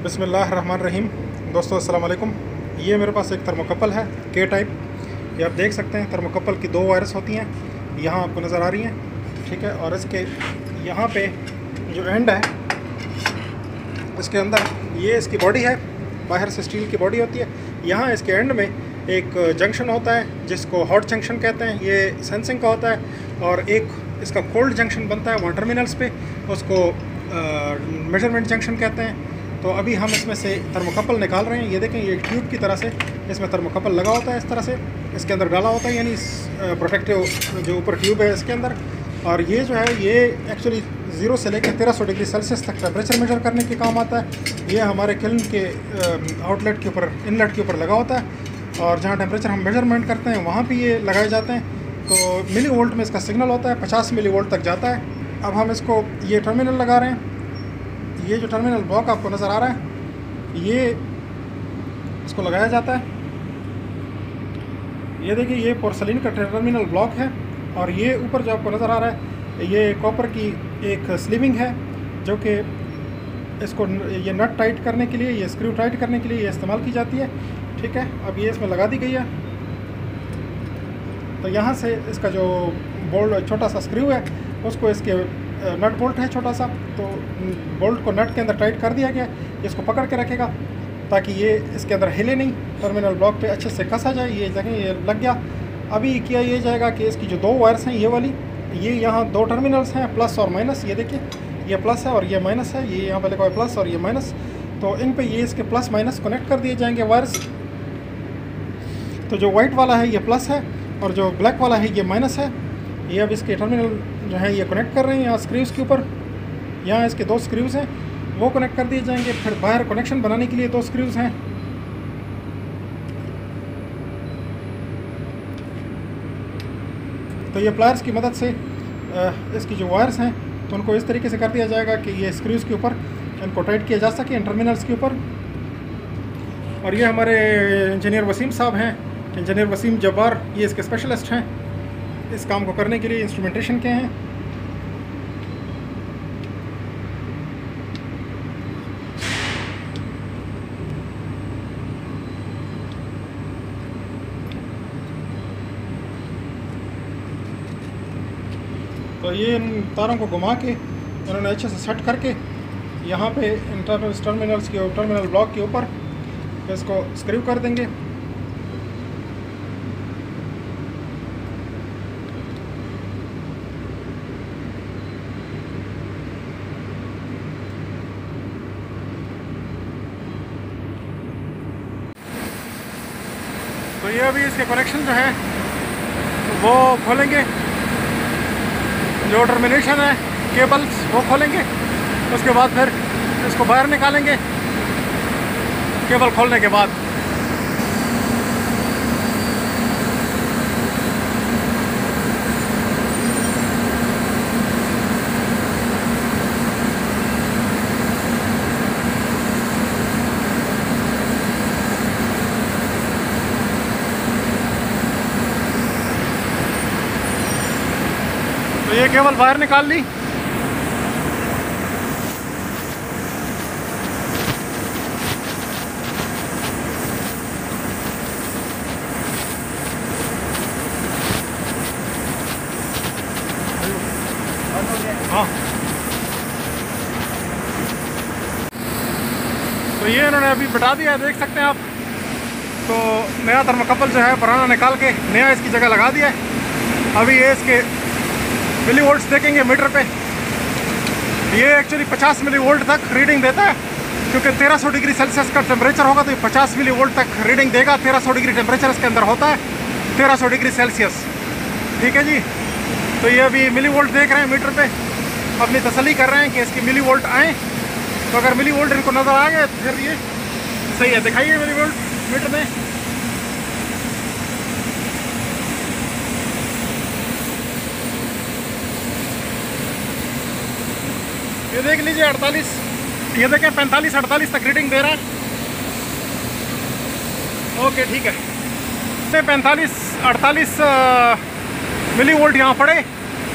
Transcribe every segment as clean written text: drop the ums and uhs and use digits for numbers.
बिस्मिल्लाहिर्रहमानिर्रहीम। दोस्तों अस्सलाम वालेकुम। ये मेरे पास एक थर्मोकपल है के टाइप। ये आप देख सकते हैं थर्मोकपल की दो वायर्स होती हैं, यहाँ आपको नज़र आ रही हैं, ठीक है। और इसके यहाँ पे जो एंड है, इसके अंदर ये इसकी बॉडी है, बाहर से स्टील की बॉडी होती है। यहाँ इसके एंड में एक जंक्शन होता है जिसको हॉट जंक्शन कहते हैं, ये सेंसिंग का होता है। और एक इसका कोल्ड जंक्शन बनता है वहाँ टर्मिनल्स पे, उसको मेजरमेंट जंक्शन कहते हैं। तो अभी हम इसमें से थर्मोकपल निकाल रहे हैं। ये देखें, ये ट्यूब की तरह से इसमें थर्मोकपल लगा होता है, इस तरह से इसके अंदर डाला होता है, यानी प्रोटेक्टिव जो ऊपर ट्यूब है इसके अंदर। और ये जो है ये एक्चुअली 0 से लेकर 1300 डिग्री सेल्सियस तक टेम्परेचर मेजर करने के काम आता है। ये हमारे किल्न के आउटलेट के ऊपर, इनलेट के ऊपर लगा होता है, और जहाँ टेम्परेचर हम मेजरमेंट करते हैं वहाँ भी ये लगाए जाते हैं। तो मिली वोल्ट में इसका सिग्नल होता है, 50 मिली वोल्ट तक जाता है। अब हम इसको ये टर्मिनल लगा रहे हैं। ये जो टर्मिनल ब्लॉक आपको नज़र आ रहा है, ये इसको लगाया जाता है। ये देखिए, ये पोर्सलिन का टर्मिनल ब्लॉक है। और ये ऊपर जो आपको नज़र आ रहा है, ये कॉपर की एक स्लीविंग है, जो कि इसको ये नट टाइट करने के लिए, ये स्क्रू टाइट करने के लिए ये इस्तेमाल की जाती है, ठीक है। अब ये इसमें लगा दी गई है। तो यहाँ से इसका जो बोल्ट, छोटा सा स्क्रू है, उसको इसके नट बोल्ट है छोटा सा, तो बोल्ट को नट के अंदर टाइट कर दिया गया। इसको पकड़ के रखेगा ताकि ये इसके अंदर हिले नहीं, टर्मिनल ब्लॉक पे अच्छे से कसा जाए। ये देखें, ये लग गया। अभी किया ये जाएगा कि इसकी जो दो वायर्स हैं, ये वाली, ये यहाँ दो टर्मिनल्स हैं, प्लस और माइनस। ये देखिए, ये प्लस है और ये माइनस है। ये यहाँ पे लिखा हुआ है प्लस और ये माइनस। तो इन पे ये इसके प्लस माइनस कनेक्ट कर दिए जाएंगे वायर्स। तो जो वाइट वाला है ये प्लस है और जो ब्लैक वाला है ये माइनस है। ये अब इसके टर्मिनल जो है ये कनेक्ट कर रहे हैं यहाँ स्क्रूज़ के ऊपर। यहाँ इसके दो स्क्रूज़ हैं, वो कनेक्ट कर दिए जाएंगे। फिर बाहर कनेक्शन बनाने के लिए दो स्क्रूज़ हैं। तो ये प्लायर्स की मदद से इसकी जो वायर्स हैं, तो उनको इस तरीके से कर दिया जाएगा कि ये स्क्रूज़ के ऊपर इनको टाइट किया जा सके, इन टर्मिनल्स के ऊपर। और ये हमारे इंजीनियर वसीम साहब हैं, इंजीनियर वसीम जब्बार, ये इसके स्पेशलिस्ट हैं इस काम को करने के लिए, इंस्ट्रूमेंटेशन के हैं। तो ये इन तारों को घुमा के इन्होंने अच्छे से सेट करके यहाँ पे टर्मिनल्स के टर्मिनल ब्लॉक के ऊपर इसको स्क्रू कर देंगे। तो ये अभी इसके कनेक्शन जो है वो खोलेंगे, जो टर्मिनेशन है केबल्स वो खोलेंगे। उसके बाद फिर इसको बाहर निकालेंगे केबल खोलने के बाद। तो ये केबल बाहर निकाल ली। हाँ, तो ये इन्होंने अभी बिठा दिया है, देख सकते हैं आप। तो नया थर्मोकपल जो है पुराना निकाल के नया इसकी जगह लगा दिया है। अभी ये इसके मिली वोल्ट्स देखेंगे मीटर पे। ये एक्चुअली 50 मिली वोल्ट तक रीडिंग देता है, क्योंकि 1300 डिग्री सेल्सियस का टेम्परेचर होगा, तो ये 50 मिली वोल्ट तक रीडिंग देगा। 1300 डिग्री टेम्परेचर इसके अंदर होता है, 1300 डिग्री सेल्सियस, ठीक है जी। तो ये अभी मिली वोल्ट देख रहे हैं मीटर पे, अपनी तसल्ली कर रहे हैं कि इसकी मिली वोल्ट आए। तो अगर मिली वोल्ट इनको नज़र आ गए तो फिर ये सही है। दिखाइए मिली वोल्ट मीटर में। ये देख लीजिए 48, ये देखें 45-48 तक रीडिंग दे रहा है। ओके, ठीक है। 45-48 मिली वोल्ट यहाँ पड़े,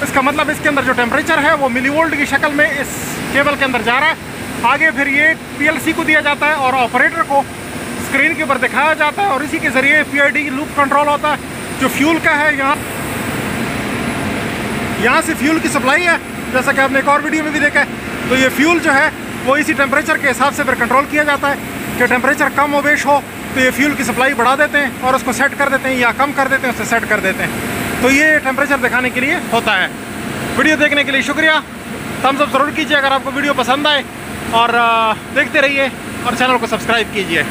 इसका मतलब इसके अंदर जो टेम्परेचर है वो मिली वोल्ट की शक्ल में इस केबल के अंदर जा रहा है। आगे फिर ये PLC को दिया जाता है और ऑपरेटर को स्क्रीन के ऊपर दिखाया जाता है और इसी के ज़रिए PID लूप कंट्रोल होता है। जो फ्यूल का है, यहाँ से फ्यूल की सप्लाई है, जैसा कि आपने एक और वीडियो में भी देखा है। तो ये फ्यूल जो है वो इसी टेम्परेचर के हिसाब से फिर कंट्रोल किया जाता है कि टेम्परेचर कम और बेश हो तो ये फ्यूल की सप्लाई बढ़ा देते हैं और उसको सेट कर देते हैं, या कम कर देते हैं, उससे सेट कर देते हैं। तो ये टेम्परेचर दिखाने के लिए होता है। वीडियो देखने के लिए शुक्रिया। थम्स अप ज़रूर कीजिए अगर आपको वीडियो पसंद आए, और देखते रहिए और चैनल को सब्सक्राइब कीजिए।